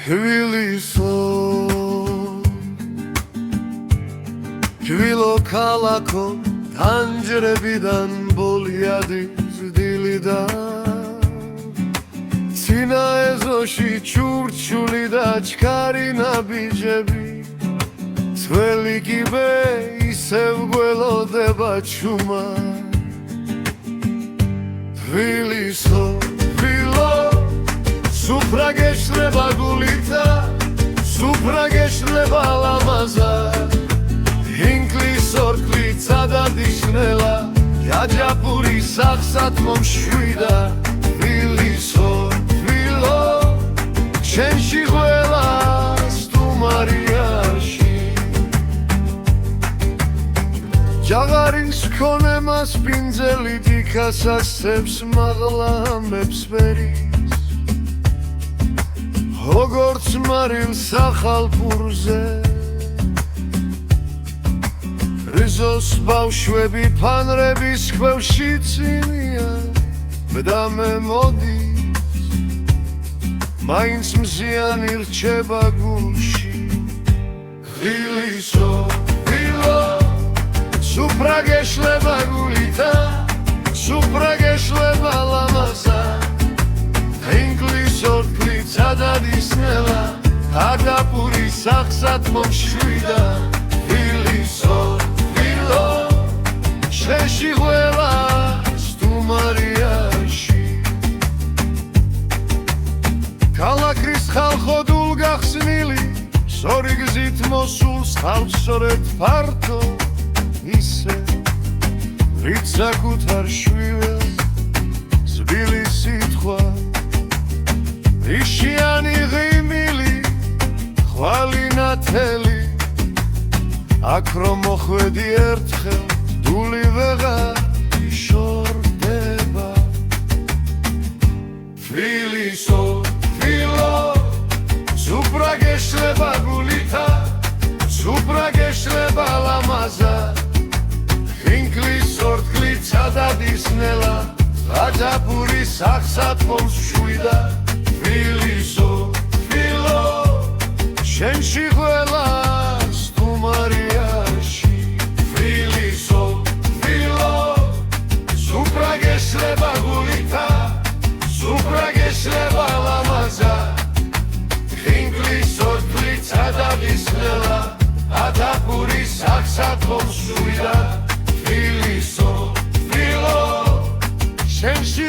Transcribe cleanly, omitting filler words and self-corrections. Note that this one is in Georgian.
Hvilisო Hvilო ქალაქო თანჯრებიდან ბოლიადი ძდილი და ცინა ეზოში ჩურჩული და ჩქარი ნაბიჯები ძველი კიბე ისევ გველოდება ჩუმა Hvilisო Hvilო სუფრა გეშლება გულითა სუფრა გეშლება ლამაზა ინგლის ორკლი წადადიშნელა ჯაჯაპური სახსად მომშვიდა Hvilisო Hvilო შენში ყველა სტუმარიაში ჯაღარის მქონე მას პინძელი დიქას ასწევს მაღლა ამბებს ვერის როგორც მარილს ახალპურზე რიზოს ბავშვები ფანრების ქვეშ წინიან და მე მოდის მაინც მზიანი რჩება გულში Hvilisო Hvilო სუფრა გეშლება გულითა სუფრა გეშლება ლამაზა ინგლის ორკლი წადადისნელა აკაპური სახსად მომშვიდა Hvilisო Hvilო შენში ყველა სტუმარიაში ქალაქის ხალხო დულ გახსნილი სორი გზით მოსულს ხალხსორეთ ფართო ისე რით საკუთარ შვილს ზბილი სიტყვა იშიანი ღიმილი ხვალი ნათელი აქ რომ მოხვედი ერთხელ დული ვეღარ იშორდება Hvilisო Hvilო სუფრა გეშლება გულითა სუფრა გეშლება ლამაზა ინგლის ორკლი წადადისნელა ჯაჯაპური სახსად მომშვიდა Hvilisო Hvilო შენში ყველა სტუმარიაში Hvilisო Hvilო სუფრა გეშლება გულითა სუფრა გეშლება ლამაზა ინგლის ორკლი წადადისნელა ჯაჯაპური სახსად მომშვიდა Hvilisო Hvilო შენში